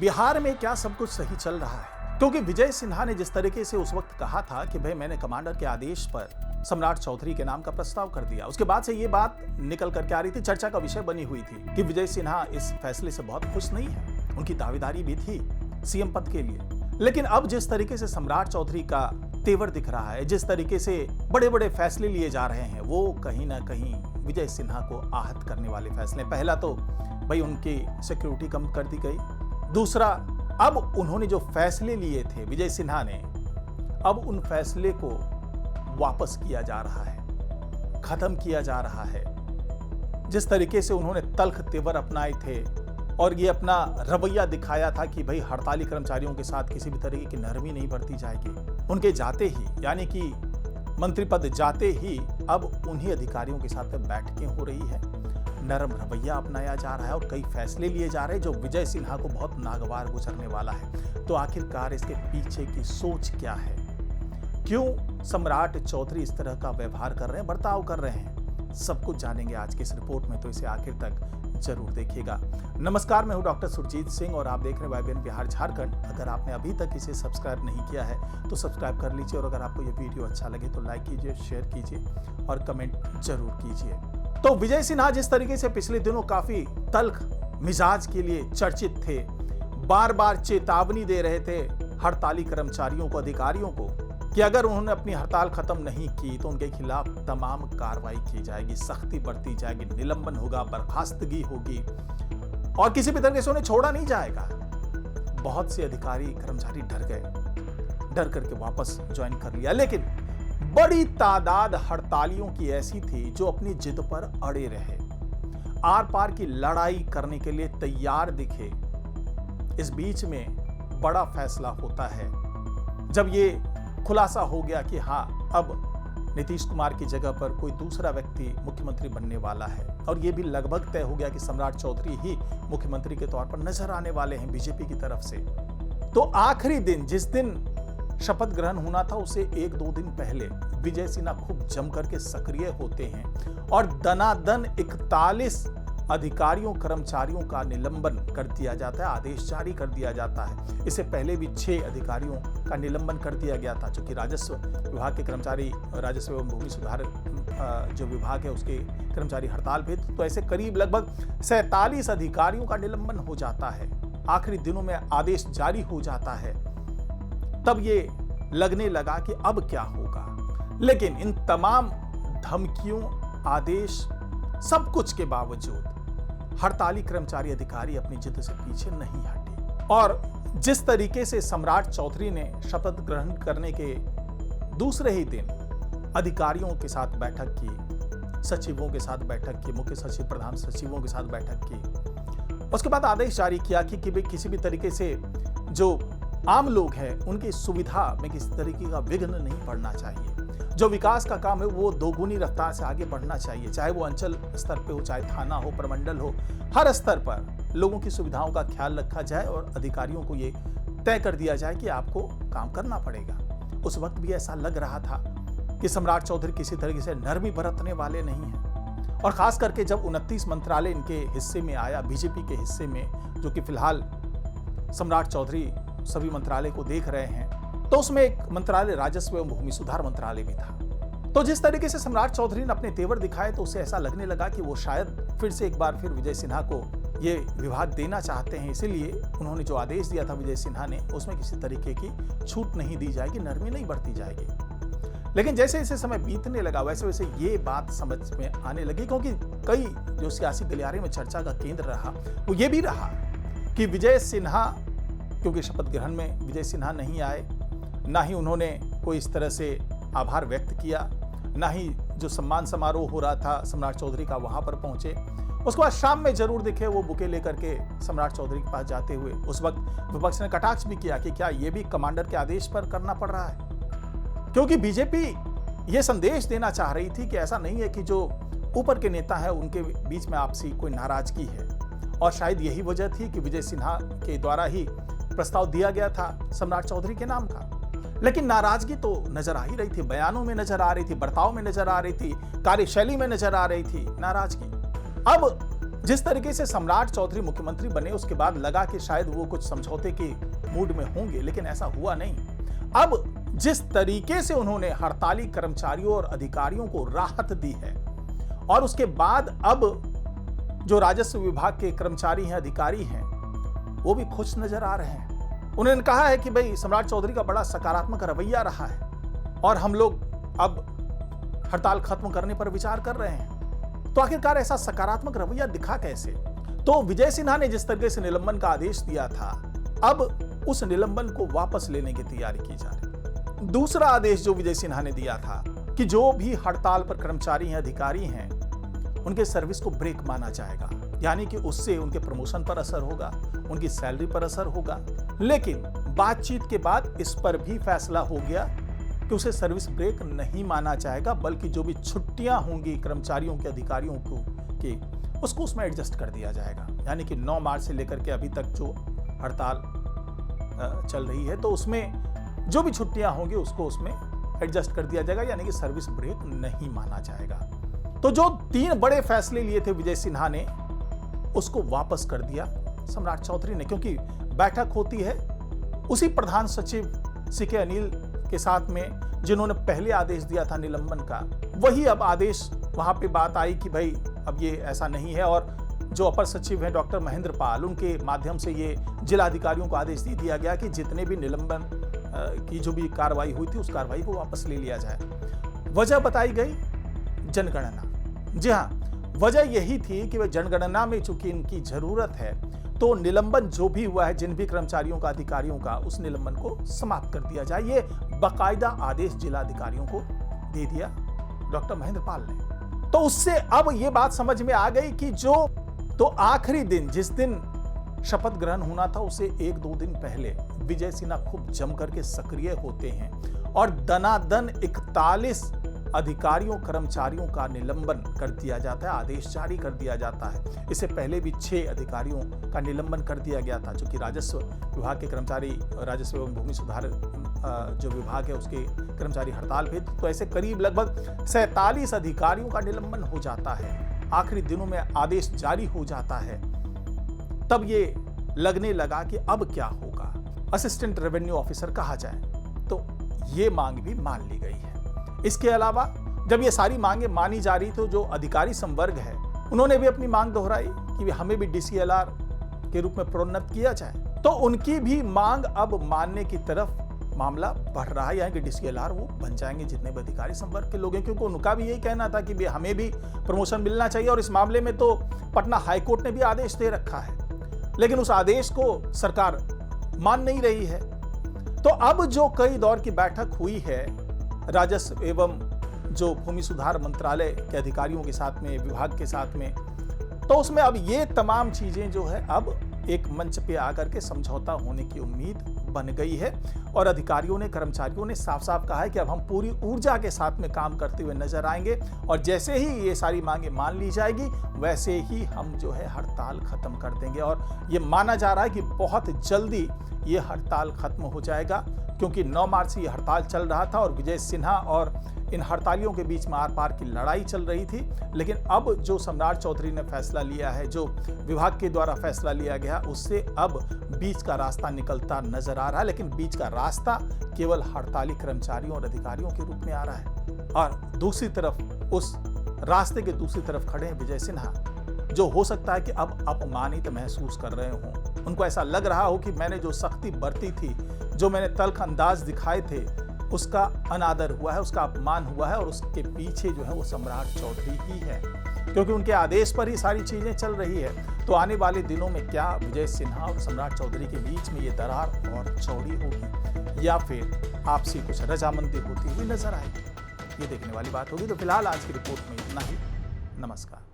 बिहार में क्या सब कुछ सही चल रहा है? क्योंकि विजय सिन्हा ने जिस तरीके से उस वक्त कहा था कि भाई मैंने कमांडर के आदेश पर सम्राट चौधरी के नाम का प्रस्ताव कर दिया, उसके बाद से ये बात निकल करके आ रही थी, चर्चा का विषय बनी हुई थी कि विजय सिन्हा इस फैसले से बहुत खुश नहीं है। उनकी दावेदारी भी थी सीएम पद के लिए, लेकिन अब जिस तरीके से सम्राट चौधरी का तेवर दिख रहा है, जिस तरीके से बड़े बड़े फैसले लिए जा रहे हैं, वो कहीं ना कहीं विजय सिन्हा को आहत करने वाले फैसले। पहला तो भाई उनकी सिक्योरिटी कम कर दी गई, दूसरा अब उन्होंने जो फैसले लिए थे विजय सिन्हा ने, अब उन फैसले को वापस किया जा रहा है, खत्म किया जा रहा है। जिस तरीके से उन्होंने तल्ख तेवर अपनाए थे और ये अपना रवैया दिखाया था कि भाई हड़ताली कर्मचारियों के साथ किसी भी तरीके की नरमी नहीं बरती जाएगी, उनके जाते ही यानी कि मंत्री पद जाते ही अब उन्हीं अधिकारियों के साथ बैठकें हो रही है, नरम रवैया अपनाया जा रहा है और कई फैसले लिए जा रहे हैं जो विजय सिन्हा को बहुत नागवार गुजरने वाला है। तो आखिरकार इसके पीछे की सोच क्या है? क्यों सम्राट चौधरी इस तरह का व्यवहार कर रहे हैं, बर्ताव कर रहे हैं? सब कुछ जानेंगे आज की इस रिपोर्ट में, तो इसे आखिर तक जरूर देखिएगा। नमस्कार, मैं हूं डॉक्टर सुरजीत सिंह और आप देख रहे हैं वाईबीएन बिहार झारखंड। अगर आपने अभी तक इसे सब्सक्राइब नहीं किया है तो सब्सक्राइब कर लीजिए और अगर आपको ये वीडियो अच्छा लगे तो लाइक कीजिए, शेयर कीजिए और कमेंट जरूर कीजिए। तो विजय सिन्हा जिस तरीके से पिछले दिनों काफी तल्ख मिजाज के लिए चर्चित थे, बार बार चेतावनी दे रहे थे हड़ताली कर्मचारियों को, अधिकारियों को कि अगर उन्होंने अपनी हड़ताल खत्म नहीं की तो उनके खिलाफ तमाम कार्रवाई की जाएगी, सख्ती बरती जाएगी, निलंबन होगा, बर्खास्तगी होगी और किसी भी तरीके से उन्हें छोड़ा नहीं जाएगा। बहुत से अधिकारी कर्मचारी डर गए, डर करके वापस ज्वाइन कर लिया, लेकिन बड़ी तादाद हड़तालियों की ऐसी थी जो अपनी जिद पर अड़े रहे, आर पार की लड़ाई करने के लिए तैयार दिखे। इस बीच में बड़ा फैसला होता है जब ये खुलासा हो गया कि हाँ, अब नीतीश कुमार की जगह पर कोई दूसरा व्यक्ति मुख्यमंत्री बनने वाला है और ये भी लगभग तय हो गया कि सम्राट चौधरी ही मुख्यमंत्री के तौर पर नजर आने वाले हैं बीजेपी की तरफ से। तो आखिरी दिन, जिस दिन शपथ ग्रहण होना था, उसे 1-2 दिन पहले विजय सिन्हा खूब जम करके सक्रिय होते हैं और दनादन 41 अधिकारियों कर्मचारियों का निलंबन कर दिया जाता है, आदेश जारी कर दिया जाता है। इससे पहले भी 6 अधिकारियों का निलंबन कर दिया गया था, क्योंकि राजस्व विभाग के कर्मचारी, राजस्व एवं भूमि सुधार जो विभाग है उसके कर्मचारी हड़ताल पे, तो ऐसे करीब लगभग 47 अधिकारियों का निलंबन हो जाता है। आखिरी दिनों में आदेश जारी हो जाता है, तब ये लगने लगा कि अब क्या होगा। लेकिन इन तमाम धमकियों, आदेश, सब कुछ के बावजूद हड़ताली कर्मचारी अधिकारी अपनी जिद से पीछे नहीं हटे और जिस तरीके से सम्राट चौधरी ने शपथ ग्रहण करने के दूसरे ही दिन अधिकारियों के साथ बैठक की, सचिवों के साथ बैठक की, मुख्य सचिव, प्रधान सचिवों के साथ बैठक की, उसके बाद आदेश जारी किया कि किसी भी तरीके से जो आम लोग हैं उनकी सुविधा में किसी तरीके का विघ्न नहीं पड़ना चाहिए। जो विकास का काम है वो दोगुनी रफ्तार से आगे बढ़ना चाहिए, चाहे वो अंचल स्तर पे हो, चाहे थाना हो, प्रमंडल हो, हर स्तर पर लोगों की सुविधाओं का ख्याल रखा जाए और अधिकारियों को ये तय कर दिया जाए कि आपको काम करना पड़ेगा। उस वक्त भी ऐसा लग रहा था कि सम्राट चौधरी किसी तरीके से नरमी बरतने वाले नहीं है और खास करके जब 29 मंत्रालय इनके हिस्से में आया, बीजेपी के हिस्से में, जो कि फिलहाल सम्राट चौधरी सभी मंत्रालय को देख रहे हैं, तो उसमें एक मंत्रालय राजस्व एवं भूमि सुधार मंत्रालय भी था। तो जिस तरीके से सम्राट चौधरी ने अपने तेवर दिखाए तो उसे ऐसा लगने लगा कि वो शायद फिर से एक बार फिर विजय सिन्हा को ये विभाग देना चाहते हैं, इसीलिए उन्होंने जो आदेश दिया था विजय सिन्हा ने, उसमें किसी तरीके की छूट नहीं दी जाएगी, नरमी नहीं बरती जाएगी। लेकिन जैसे जैसे समय बीतने लगा वैसे वैसे ये बात समझ में आने लगी, क्योंकि कई जो सियासी गलियारे में चर्चा का केंद्र रहा वो ये भी रहा कि विजय सिन्हा, क्योंकि शपथ ग्रहण में विजय सिन्हा नहीं आए, ना ही उन्होंने कोई इस तरह से आभार व्यक्त किया, ना ही जो सम्मान समारोह हो रहा था सम्राट चौधरी का वहां पर पहुंचे। उसके बाद शाम में जरूर दिखे वो बुके लेकर के सम्राट चौधरी के पास जाते हुए। उस वक्त विपक्ष ने कटाक्ष भी किया कि क्या ये भी कमांडर के आदेश पर करना पड़ रहा है, क्योंकि बीजेपी ये संदेश देना चाह रही थी कि ऐसा नहीं है कि जो ऊपर के नेता है उनके बीच में आपसी कोई नाराजगी है, और शायद यही वजह थी कि विजय सिन्हा के द्वारा ही प्रस्ताव दिया गया था सम्राट चौधरी के नाम का। लेकिन नाराजगी तो नजर आ ही रही थी, बयानों में नजर आ रही थी, बर्ताव में नजर आ रही थी, कार्यशैली में नजर आ रही थी नाराजगी। अब जिस तरीके से सम्राट चौधरी मुख्यमंत्री बने उसके बाद लगा कि शायद वो कुछ समझौते के मूड में होंगे, लेकिन ऐसा हुआ नहीं। अब जिस तरीके से उन्होंने हड़ताली कर्मचारियों और अधिकारियों को राहत दी है और उसके बाद अब जो राजस्व विभाग के कर्मचारी हैं, अधिकारी हैं, वो भी खुश नजर आ रहे हैं। उन्होंने कहा है कि भाई सम्राट चौधरी का बड़ा सकारात्मक रवैया रहा है और हम लोग अब हड़ताल खत्म करने पर विचार कर रहे हैं। तो आखिरकार ऐसा सकारात्मक रवैया दिखा कैसे? तो विजय सिन्हा ने जिस तरीके से निलंबन का आदेश दिया था, अब उस निलंबन को वापस लेने की तैयारी की जा रही। दूसरा आदेश जो विजय सिन्हा ने दिया था कि जो भी हड़ताल पर कर्मचारी हैं, अधिकारी हैं, उनके सर्विस को ब्रेक माना जाएगा, यानी कि उससे उनके प्रमोशन पर असर होगा, उनकी सैलरी पर असर होगा। लेकिन बातचीत के बाद इस पर भी फैसला हो गया कि उसे सर्विस ब्रेक नहीं माना जाएगा, बल्कि जो भी छुट्टियां होंगी कर्मचारियों के, अधिकारियों को उसको उसमें एडजस्ट कर दिया जाएगा। यानी कि 9 मार्च से लेकर के अभी तक जो हड़ताल चल रही है, तो उसमें जो भी छुट्टियां होंगी उसको उसमें एडजस्ट कर दिया जाएगा, यानी कि सर्विस ब्रेक नहीं माना जाएगा। तो जो 3 बड़े फैसले लिए थे विजय सिन्हा ने, उसको वापस कर दिया सम्राट चौधरी ने, क्योंकि बैठक होती है उसी प्रधान सचिव सीके अनिल के साथ में जिन्होंने पहले आदेश दिया था निलंबन का। वही अब आदेश वहां पे बात आई कि भाई अब ये ऐसा नहीं है, और जो अपर सचिव हैं डॉक्टर महेंद्र पाल, उनके माध्यम से ये जिला अधिकारियों को आदेश दे दिया गया कि जितने भी निलंबन की जो भी कार्रवाई हुई थी उस कार्रवाई को वापस ले लिया जाए। वजह बताई गई जनगणना। जी हाँ, वजह यही थी कि वह जनगणना में चूंकि इनकी जरूरत है, तो निलंबन जो भी हुआ है जिन भी कर्मचारियों का, अधिकारियों का, उस निलंबन को समाप्त कर दिया जाए। ये बाकायदा आदेश जिला अधिकारियों को दे दिया डॉक्टर महेंद्र पाल ने। तो उससे अब ये बात समझ में आ गई कि जो तो आखिरी दिन, जिस दिन शपथ ग्रहण होना था, उसे 1-2 दिन पहले विजय सिन्हा खूब जम करके सक्रिय होते हैं और दनादन 41 अधिकारियों, कर्मचारियों का निलंबन कर दिया जाता है, आदेश जारी कर दिया जाता है। इससे पहले भी 6 अधिकारियों का निलंबन कर दिया गया था, जो कि राजस्व विभाग के कर्मचारी, राजस्व एवं भूमि सुधार जो विभाग है उसके कर्मचारी हड़ताल पे। तो ऐसे करीब लगभग 47 अधिकारियों का निलंबन हो जाता है। आखिरी दिनों में आदेश जारी हो जाता है। तब ये लगने लगा कि अब क्या होगा, असिस्टेंट रेवेन्यू ऑफिसर कहा जाए, तो ये मांग भी मान ली गई है। इसके अलावा जब ये सारी मांगे मानी जा रही, तो जो अधिकारी संवर्ग है उन्होंने भी अपनी मांग दोहराई कि हमें भी डीसीएलआर के रूप में प्रोन्नत किया जाए। तो उनकी भी मांग अब मानने की तरफ मामला बढ़ रहा है, यानी कि डीसीएलआर वो बन जाएंगे जितने भी अधिकारी संवर्ग के लोग हैं, क्योंकि उनका भी यही कहना था कि हमें भी प्रमोशन मिलना चाहिए। और इस मामले में तो पटना हाईकोर्ट ने भी आदेश दे रखा है, लेकिन उस आदेश को सरकार मान नहीं रही है। तो अब जो कई दौर की बैठक हुई है राजस्व एवं जो भूमि सुधार मंत्रालय के अधिकारियों के साथ में, विभाग के साथ में, तो उसमें अब ये तमाम चीजें जो है अब एक मंच पे आकर के समझौता होने की उम्मीद बन गई है। और अधिकारियों ने, कर्मचारियों ने साफ साफ कहा है कि अब हम पूरी ऊर्जा के साथ में काम करते हुए नजर आएंगे, और जैसे ही ये सारी मांगे मान ली जाएगी वैसे ही हम जो है हड़ताल खत्म कर देंगे। और ये माना जा रहा है कि बहुत जल्दी ये हड़ताल खत्म हो जाएगा, क्योंकि 9 मार्च से ये हड़ताल चल रहा था और विजय सिन्हा और इन हड़तालियों के बीच में आर पार की लड़ाई चल रही थी। लेकिन अब जो सम्राट चौधरी ने फैसला लिया है, जो विभाग के द्वारा फैसला लिया गया, उससे अब बीच का रास्ता निकलता नजर आ रहा है। लेकिन बीच का रास्ता केवल हड़ताली कर्मचारियों और अधिकारियों के रूप में आ रहा है, और दूसरी तरफ, उस रास्ते के दूसरी तरफ खड़े हैं विजय सिन्हा, जो हो सकता है कि अब अपमानित महसूस कर रहे हों। उनको ऐसा लग रहा हो कि मैंने जो सख्ती बरती थी, जो मैंने तल्ख अंदाज दिखाए थे, उसका अनादर हुआ है, उसका अपमान हुआ है, और उसके पीछे जो है वो सम्राट चौधरी ही है, क्योंकि उनके आदेश पर ही सारी चीजें चल रही है। तो आने वाले दिनों में क्या विजय सिन्हा और सम्राट चौधरी के बीच में ये दरार और चौड़ी होगी, या फिर आपसी कुछ रजामंदी होती हुई नजर आएगी, ये देखने वाली बात होगी। तो फिलहाल आज की रिपोर्ट में इतना ही। नमस्कार।